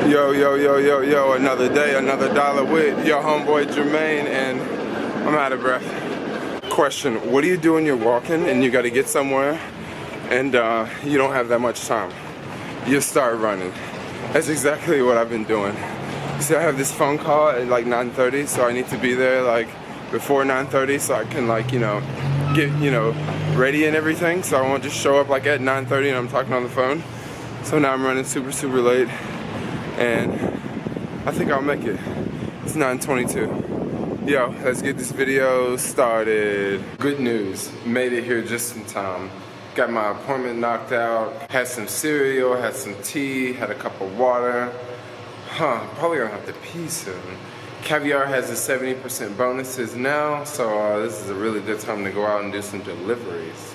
Yo, another day, another dollar with your homeboy Jermaine, and I'm out of breath. Question, what do you do when you're walking and you gotta get somewhere and you don't have that much time? You start running. That's exactly what I've been doing. See, I have this phone call at like 9:30, so I need to be there like before 9:30 so I can like, get, ready and everything, so I won't just show up like at 9:30 and I'm talking on the phone. So now I'm running super late, and I think I'll make it. It's 9:22. Yo, let's get this video started. Good news, made it here just in time. Got my appointment knocked out, had some cereal, had some tea, had a cup of water. Probably gonna have to pee soon. Caviar has a 70% bonuses now, so this is a really good time to go out and do some deliveries.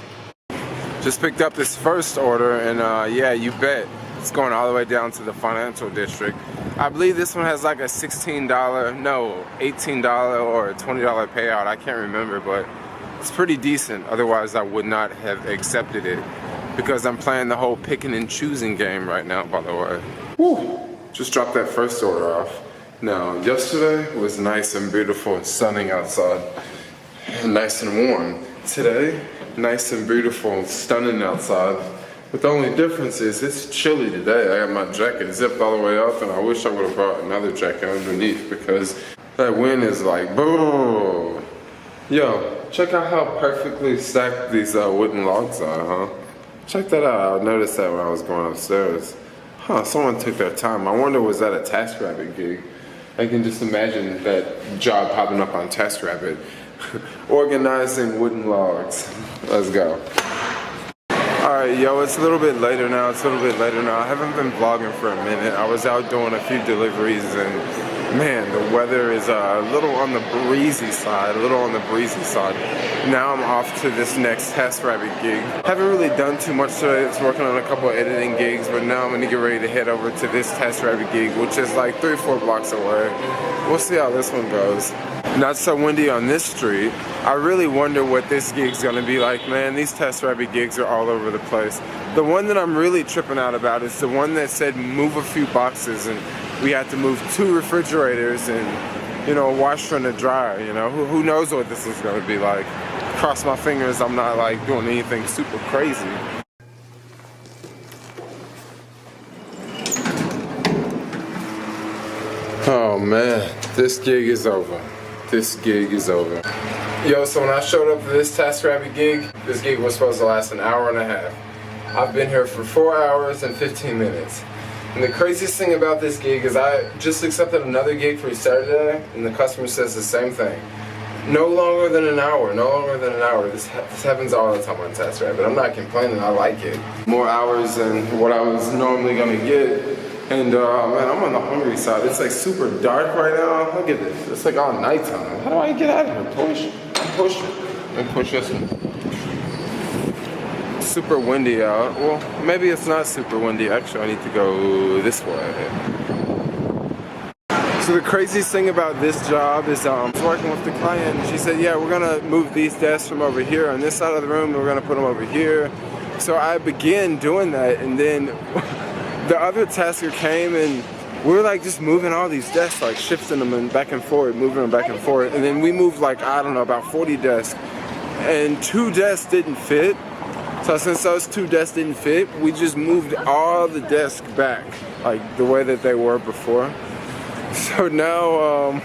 Just picked up this first order, and yeah, you bet. It's going all the way down to the financial district. I believe this one has like a $18 or a $20 payout. I can't remember, but it's pretty decent. Otherwise, I would not have accepted it because I'm playing the whole picking and choosing game right now, by the way. Woo. Just dropped that first order off. Now, yesterday was nice and beautiful and sunny outside, nice and warm. Today, nice and beautiful and stunning outside. But the only difference is it's chilly today. I got my jacket zipped all the way up, and I wish I would have brought another jacket underneath because that wind is like, boom. Yo, check out how perfectly stacked these wooden logs are, huh? Check that out. I noticed that when I was going upstairs. Someone took their time. I wonder, was that a TaskRabbit gig? I can just imagine that job popping up on TaskRabbit. Organizing wooden logs. Let's go. Alright, yo, it's a little bit later now. I haven't been vlogging for a minute. I was out doing a few deliveries, and man, the weather is a little on the breezy side, Now I'm off to this next TaskRabbit gig. Haven't really done too much today. It's working on a couple of editing gigs, but now I'm gonna get ready to head over to this TaskRabbit gig, which is like 3 or 4 blocks away. We'll see how this one goes. Not so windy on this street. I really wonder what this gig's gonna be like, man. These TaskRabbit gigs are all over the place. The one that I'm really tripping out about is the one that said move a few boxes, and we had to move 2 refrigerators and, a washer and a dryer, Who knows what this is gonna be like. Cross my fingers I'm not like doing anything super crazy. Oh man, this gig is over. Yo, so when I showed up to this TaskRabbit gig, this gig was supposed to last an hour and a half. I've been here for 4 hours and 15 minutes. And the craziest thing about this gig is I just accepted another gig for Saturday, and the customer says the same thing. No longer than an hour. This happens all the time on TaskRabbit. I'm not complaining, I like it. More hours than what I was normally gonna get. And man, I'm on the hungry side. It's like super dark right now. Look at this. It's like all nighttime. How do I get out of here? Push this one. Super windy out. Well, maybe it's not super windy. Actually, I need to go this way. So the craziest thing about this job is I was working with the client, and she said, yeah, we're gonna move these desks from over here on this side of the room, and we're gonna put them over here. So I began doing that, and then the other tasker came, and we were like just moving all these desks, like shifting them and back and forth, moving them back and forth. And then we moved like, I don't know, about 40 desks, and 2 desks didn't fit. So since those 2 desks didn't fit, we just moved all the desks back, like the way that they were before. So now,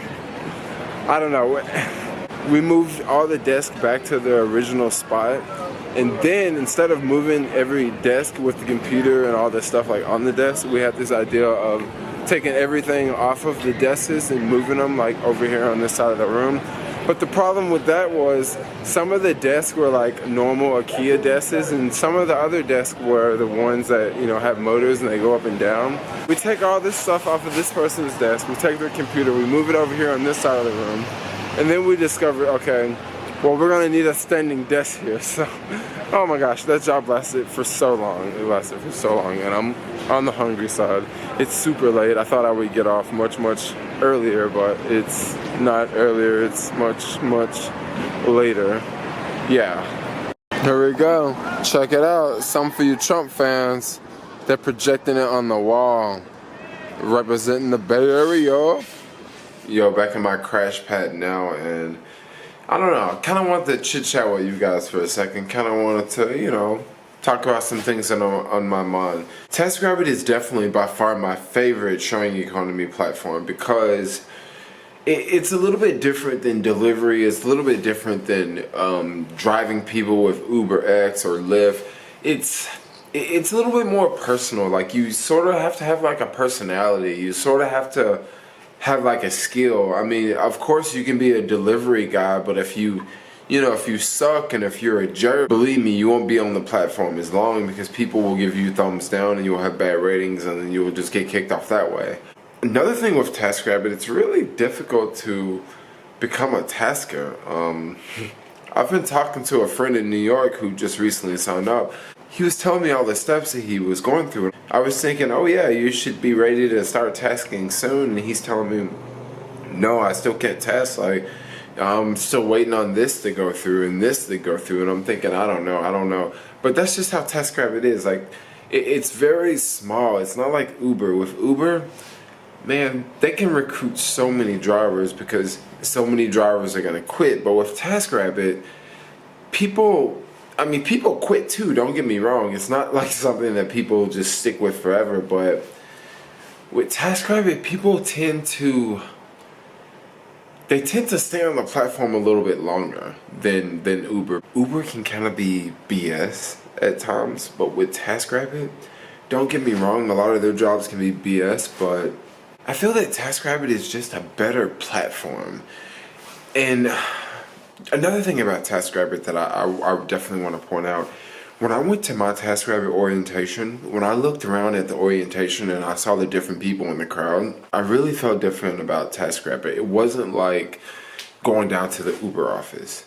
I don't know, we moved all the desks back to their original spot. And then instead of moving every desk with the computer and all this stuff like on the desk, we had this idea of taking everything off of the desks and moving them like over here on this side of the room. But the problem with that was some of the desks were like normal IKEA desks, and some of the other desks were the ones that, have motors and they go up and down. We take all this stuff off of this person's desk, we take their computer, we move it over here on this side of the room, and then we discovered, okay, well, we're gonna need a standing desk here. So, oh my gosh, that job lasted for so long. And I'm on the hungry side. It's super late. I thought I would get off much earlier, but it's not earlier. It's much later. Yeah. Here we go. Check it out. Something for you Trump fans. They're projecting it on the wall. representing the Bay Area. Yo, back in my crash pad now, and I don't know, kind of want to chit chat with you guys for a second. Kind of wanted to, you know, talk about some things that are on my mind. TaskRabbit is definitely by far my favorite sharing economy platform because it's a little bit different than delivery. It's a little bit different than driving people with UberX or Lyft. It's a little bit more personal. Like, you sort of have to have like a personality. You sort of have to have like a skill. I mean, of course you can be a delivery guy, but if you suck and if you're a jerk, believe me, you won't be on the platform as long because people will give you thumbs down and you'll have bad ratings and then you will just get kicked off that way. Another thing with TaskRabbit, it's really difficult to become a tasker. I've been talking to a friend in New York who just recently signed up. He was telling me all the steps that he was going through. I was thinking, oh yeah, you should be ready to start tasking soon. And he's telling me, no, I still can't task. Like, I'm still waiting on this to go through and this to go through. And I'm thinking, I don't know. But that's just how TaskRabbit is. Like, it's very small. It's not like Uber. With Uber, man, they can recruit so many drivers because so many drivers are going to quit. But with TaskRabbit, people quit too, don't get me wrong. It's not like something that people just stick with forever, but with TaskRabbit, people tend to stay on the platform a little bit longer than Uber. Uber can kind of be BS at times, but with TaskRabbit, don't get me wrong, a lot of their jobs can be BS, but I feel that TaskRabbit is just a better platform. And another thing about TaskRabbit that I definitely want to point out, when I went to my TaskRabbit orientation, when I looked around at the orientation and I saw the different people in the crowd, I really felt different about TaskRabbit. It wasn't like going down to the Uber office.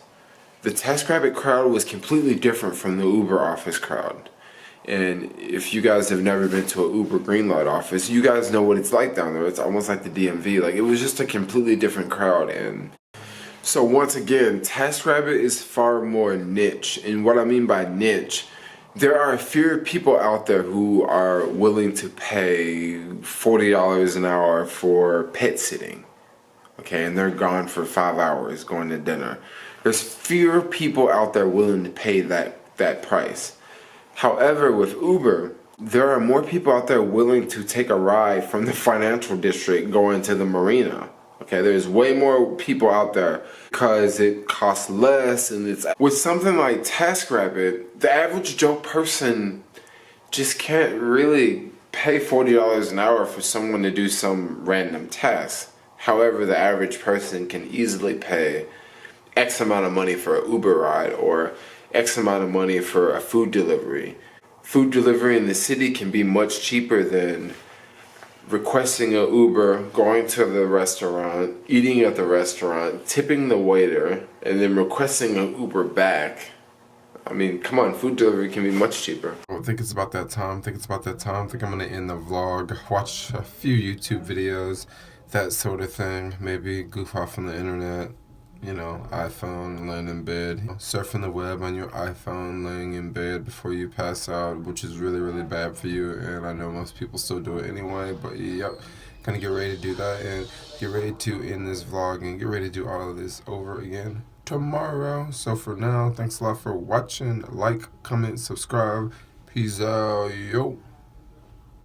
The TaskRabbit crowd was completely different from the Uber office crowd. And if you guys have never been to an Uber green light office, you guys know what it's like down there. It's almost like the DMV. Like, it was just a completely different crowd. And so once again, TaskRabbit is far more niche. And what I mean by niche, there are fewer people out there who are willing to pay $40 an hour for pet sitting. Okay, and they're gone for 5 hours going to dinner. There's fewer people out there willing to pay that price. However, with Uber, there are more people out there willing to take a ride from the financial district going to the marina. Okay, there's way more people out there because it costs less, and it's with something like TaskRabbit, the average Joe person just can't really pay $40 an hour for someone to do some random task. However, the average person can easily pay X amount of money for an Uber ride or X amount of money for a food delivery. Food delivery in the city can be much cheaper than requesting an Uber, going to the restaurant, eating at the restaurant, tipping the waiter, and then requesting an Uber back. I mean, come on, food delivery can be much cheaper. I think it's about that time. I think I'm going to end the vlog, watch a few YouTube videos, that sort of thing. Maybe goof off on the internet. You know, iPhone, laying in bed, surfing the web on your iPhone, laying in bed before you pass out, which is really, really bad for you, and I know most people still do it anyway, but yep, gonna get ready to do that, and get ready to end this vlog, and get ready to do all of this over again tomorrow. So for now, thanks a lot for watching. Like, comment, subscribe. Peace out, yo.